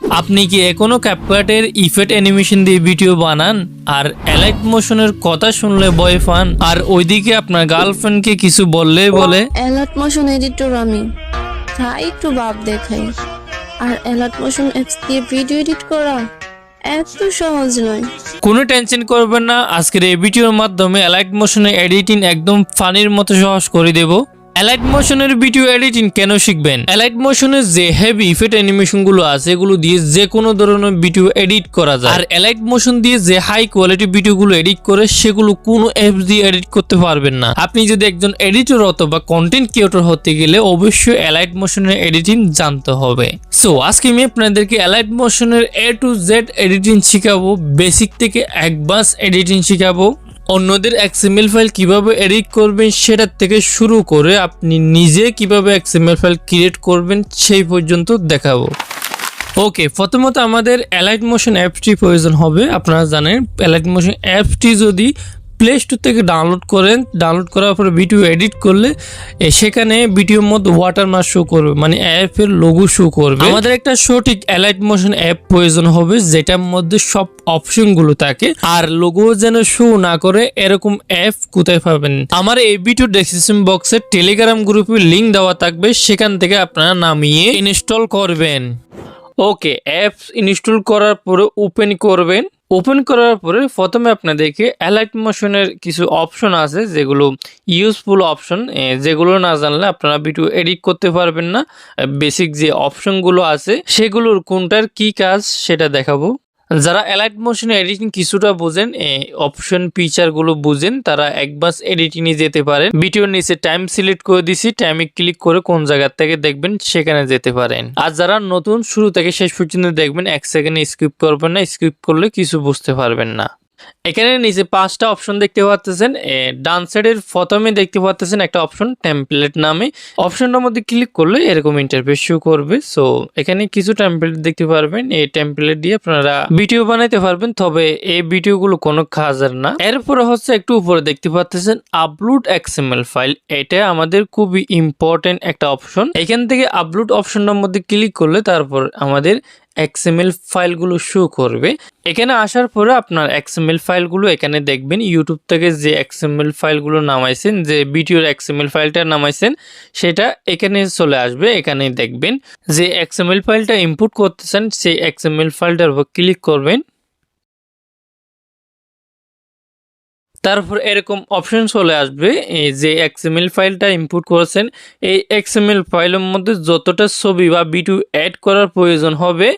আপনি কি এখনো ক্যাপকাটের ইফেক্ট অ্যানিমেশন দিয়ে ভিডিও বানান আর অ্যালাইট মোশনের কথা শুনলে ভয় পান, আর ওইদিকে আপনার গার্লফ্রেন্ডকে কিছু বললেই বলে অ্যালার্ট মোশন এডিটর আমি, তাই একটু ভাব দেখাই। আর অ্যালার্ট মোশন অ্যাপস দিয়ে ভিডিও এডিট করা এত সহজ নয়। কোনো টেনশন করবেন না, আজকের এই ভিডিওর মাধ্যমে অ্যালাইট মোশনের এডিটিং একদম ফানির মতো সহজ করে দেব। অ্যালাইট মোশনের ভিডিও এডিটিং কেন শিখবেন? অ্যালাইট মোশনের যে হেভি ইফেক্ট অ্যানিমেশন গুলো আছে এগুলো দিয়ে যে কোনো ধরনের ভিডিও এডিট করা যায়, আর অ্যালাইট মোশন দিয়ে যে হাই কোয়ালিটি ভিডিও গুলো এডিট করে সেগুলো কোনো অ্যাপস দিয়ে এডিট করতে পারবেন না। আপনি যদি একজন এডিটর অথবা কন্টেন্ট ক্রিয়েটর হতে গেলে অবশ্যই অ্যালাইট মোশনের এডিটিং জানতে হবে। সো আজকে আমি আপনাদেরকে অ্যালাইট মোশনের A to Z এডিটিং শিখাবো, বেসিক থেকে অ্যাডভান্স এডিটিং শিখাবো। অন্যদের XML ফাইল কিভাবে এডিট করবেন সেটার থেকে শুরু করে আপনি নিজে কিভাবে XML ফাইল ক্রিয়েট করবেন সেই পর্যন্ত দেখাবো। ওকে, প্রথমত আমাদের অ্যালাইট মোশন অ্যাপটি প্রয়োজন হবে। আপনারা জানেন অ্যালাইট মোশন অ্যাপটি যদি প্লে স্টোর থেকে ডাউনলোড করেন, ডাউনলোড করার পরে ভিডিও এডিট করলে সেখানে ভিডিওর মধ্যে ওয়াটারমার্ক শো করবে, মানে অ্যাপের লোগো শো করবে। আমাদের একটা সঠিক অ্যালাইট মোশন অ্যাপ প্রয়োজন হবে যেটার মধ্যে সব অপশনগুলো থাকে, আর লোগো যেন শো না করে এরকম অ্যাপ কোথায় পাবেন? আমার এই ভিডিও ডেসক্রিপশন বক্সে টেলিগ্রাম গ্রুপের লিঙ্ক দেওয়া থাকবে, সেখান থেকে আপনারা নামিয়ে ইনস্টল করবেন। ওকে, অ্যাপস ইনস্টল করার পরে ওপেন করবেন। ওপেন করার পরে প্রথমে আপনাদেরকে অ্যালাইট মোশনের কিছু অপশন আছে যেগুলো ইউজফুল অপশন, যেগুলো না জানলে আপনারা ভিডিও এডিট করতে পারবেন না। বেসিক যে অপশনগুলো আছে সেগুলোর কোনটার কি কাজ সেটা দেখাবো। যারা অ্যালাইট মোশন এডিটিং কিছুটা বোঝেন, অপশন ফিচারগুলো বুঝেন, তারা একবাস এডিটিংয়ে যেতে পারেন। ভিডিওর নিচে টাইম সিলেক্ট করে দিছি, টাইমে ক্লিক করে কোন জায়গা থেকে দেখবেন সেখানে যেতে পারেন। আর যারা নতুন শুরু থেকে শেষ পর্যন্ত দেখবেন, এক সেকেন্ডে স্কিপ করবেন না, স্কিপ করলে কিছু বুঝতে পারবেন না। এখানে নিচে 5টা অপশন দেখতে পাচ্ছেন। ডান সাইডের প্রথমে দেখতে পাচ্ছেন একটা অপশন টেমপ্লেট নামে। অপশনটার মধ্যে ক্লিক করলে এরকম ইন্টারফেস শো করবে। সো এখানে কিছু টেমপ্লেট দেখতে পারবেন, এই টেমপ্লেট দিয়ে আপনারা ভিডিও বানাইতে পারবেন, তবে এই ভিডিওগুলো কোনো কাজের না। এরপরে হচ্ছে একটু উপরে দেখতে পাচ্ছেন আপলোড XML ফাইল। এটা আমাদের খুবই ইম্পর্টেন্ট একটা অপশন। এখান থেকে আপলোড অপশনটার মধ্যে ক্লিক করলে তারপর আমাদের XML ফাইলগুলো শো করবে। এখানে আসার পরে আপনার XML ফাইলগুলো এখানে দেখবেন। ইউটিউব থেকে যে XML ফাইলগুলো নামাইছেন, যে ভিডিওর XML ফাইলটা নামাইছেন সেটা এখানে চলে আসবে। এখানে দেখবেন যে XML ফাইলটা ইনপুট করতেছেন, সেই XML ফাইলটার উপর ক্লিক করবেন। তারপর এরকম অপশন চলে আসবে, এই যে XML ফাইলটা ইনপুট করেছেন এই XML ফাইলের মধ্যে যতটা ছবি বা ভিডিও অ্যাড করার প্রয়োজন হবে